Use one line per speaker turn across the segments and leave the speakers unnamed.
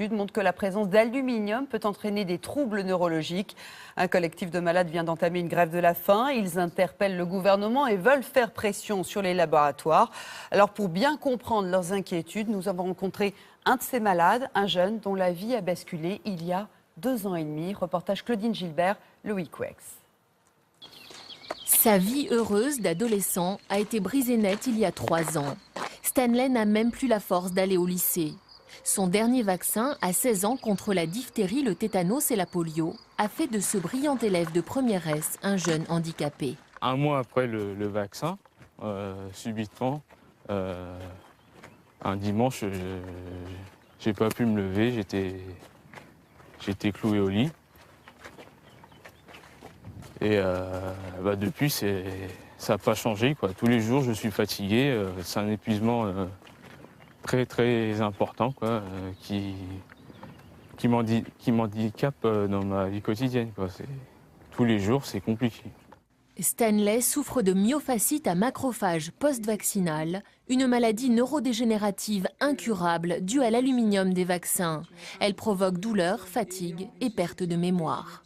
Montre que la présence d'aluminium peut entraîner des troubles neurologiques. Un collectif de malades vient d'entamer une grève de la faim. Ils interpellent le gouvernement et veulent faire pression sur les laboratoires. Alors pour bien comprendre leurs inquiétudes, nous avons rencontré un de ces malades, un jeune dont la vie a basculé il y a 2 ans et demi. Reportage Claudine Gilbert, Loïc Wex.
Sa vie heureuse d'adolescent a été brisée net il y a 3 ans. Stanley n'a même plus la force d'aller au lycée. Son dernier vaccin, à 16 ans, contre la diphtérie, le tétanos et la polio, a fait de ce brillant élève de première S un jeune handicapé.
Un mois après le vaccin, subitement, un dimanche, j'ai pas pu me lever, j'étais cloué au lit. Et depuis, ça n'a pas changé, quoi. Tous les jours, je suis fatigué. C'est un épuisement très très important, quoi, qui m'handicape dans ma vie quotidienne, quoi. Tous les jours, c'est compliqué.
Stanley souffre de myofascite à macrophages post-vaccinale, une maladie neurodégénérative incurable due à l'aluminium des vaccins. Elle provoque douleur, fatigue et perte de mémoire.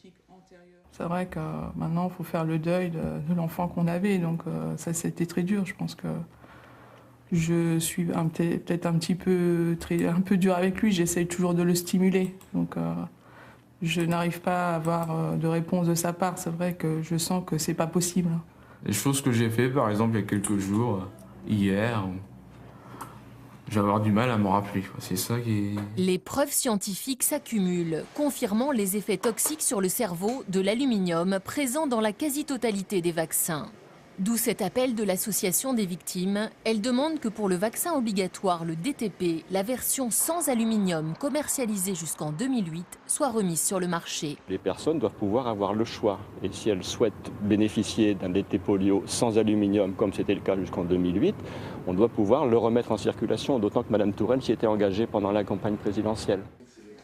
C'est vrai que maintenant, il faut faire le deuil de l'enfant qu'on avait. Donc ça, c'était très dur. Je pense que je suis peut-être un peu dur avec lui. J'essaye toujours de le stimuler. Donc je n'arrive pas à avoir de réponse de sa part. C'est vrai que je sens que c'est pas possible.
Les choses que j'ai fait, par exemple, il y a quelques jours, hier, je vais avoir du mal à m'en rappeler. C'est ça qui est...
Les preuves scientifiques s'accumulent, confirmant les effets toxiques sur le cerveau de l'aluminium présent dans la quasi-totalité des vaccins. D'où cet appel de l'association des victimes. Elle demande que pour le vaccin obligatoire, le DTP, la version sans aluminium commercialisée jusqu'en 2008 soit remise sur le marché.
Les personnes doivent pouvoir avoir le choix. Et si elles souhaitent bénéficier d'un DT polio sans aluminium, comme c'était le cas jusqu'en 2008, on doit pouvoir le remettre en circulation, d'autant que Mme Touraine s'y était engagée pendant la campagne présidentielle.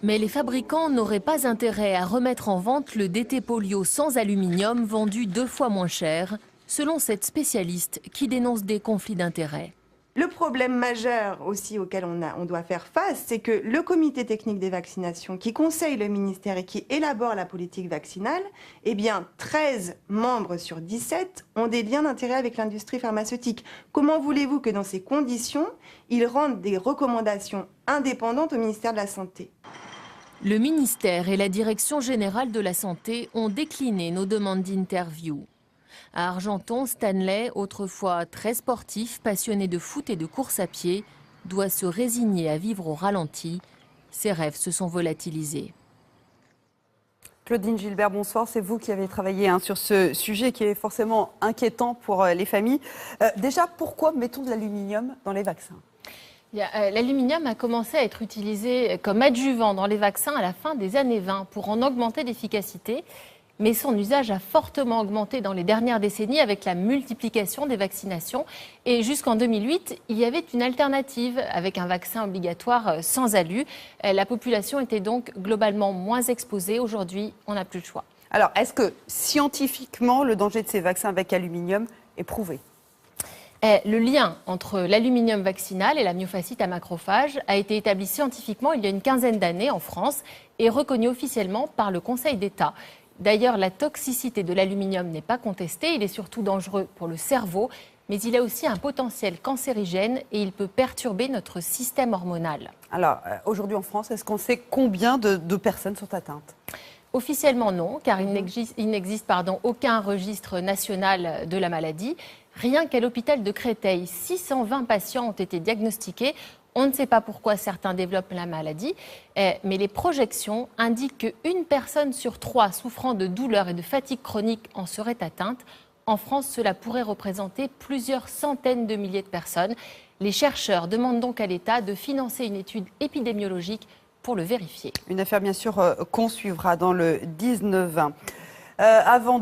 Mais les fabricants n'auraient pas intérêt à remettre en vente le DT polio sans aluminium vendu 2 fois moins cher, selon cette spécialiste qui dénonce des conflits d'intérêts.
Le problème majeur aussi auquel on doit faire face, c'est que le comité technique des vaccinations qui conseille le ministère et qui élabore la politique vaccinale, eh bien 13 membres sur 17 ont des liens d'intérêt avec l'industrie pharmaceutique. Comment voulez-vous que dans ces conditions, ils rendent des recommandations indépendantes au ministère de la Santé ?
Le ministère et la Direction générale de la Santé ont décliné nos demandes d'interview. À Argenton, Stanley, autrefois très sportif, passionné de foot et de course à pied, doit se résigner à vivre au ralenti. Ses rêves se sont volatilisés.
Claudine Gilbert, bonsoir. C'est vous qui avez travaillé sur ce sujet qui est forcément inquiétant pour les familles. Déjà, pourquoi mettons de l'aluminium dans les vaccins ?
L'aluminium a commencé à être utilisé comme adjuvant dans les vaccins à la fin des années 20 pour en augmenter l'efficacité. Mais son usage a fortement augmenté dans les dernières décennies avec la multiplication des vaccinations. Et jusqu'en 2008, il y avait une alternative avec un vaccin obligatoire sans alu. La population était donc globalement moins exposée. Aujourd'hui, on n'a plus le choix.
Alors, est-ce que scientifiquement, le danger de ces vaccins avec aluminium est prouvé ?
Le lien entre l'aluminium vaccinal et la myofascite à macrophages a été établi scientifiquement il y a une quinzaine d'années en France et reconnu officiellement par le Conseil d'État. D'ailleurs, la toxicité de l'aluminium n'est pas contestée, il est surtout dangereux pour le cerveau, mais il a aussi un potentiel cancérigène et il peut perturber notre système hormonal.
Alors, aujourd'hui en France, est-ce qu'on sait combien de personnes sont atteintes ?
Officiellement non, car il n'existe aucun registre national de la maladie. Rien qu'à l'hôpital de Créteil, 620 patients ont été diagnostiqués. On ne sait pas pourquoi certains développent la maladie, mais les projections indiquent qu'une personne sur 3 souffrant de douleurs et de fatigue chronique en serait atteinte. En France, cela pourrait représenter plusieurs centaines de milliers de personnes. Les chercheurs demandent donc à l'État de financer une étude épidémiologique pour le vérifier.
Une affaire bien sûr qu'on suivra dans le 19-20. Avant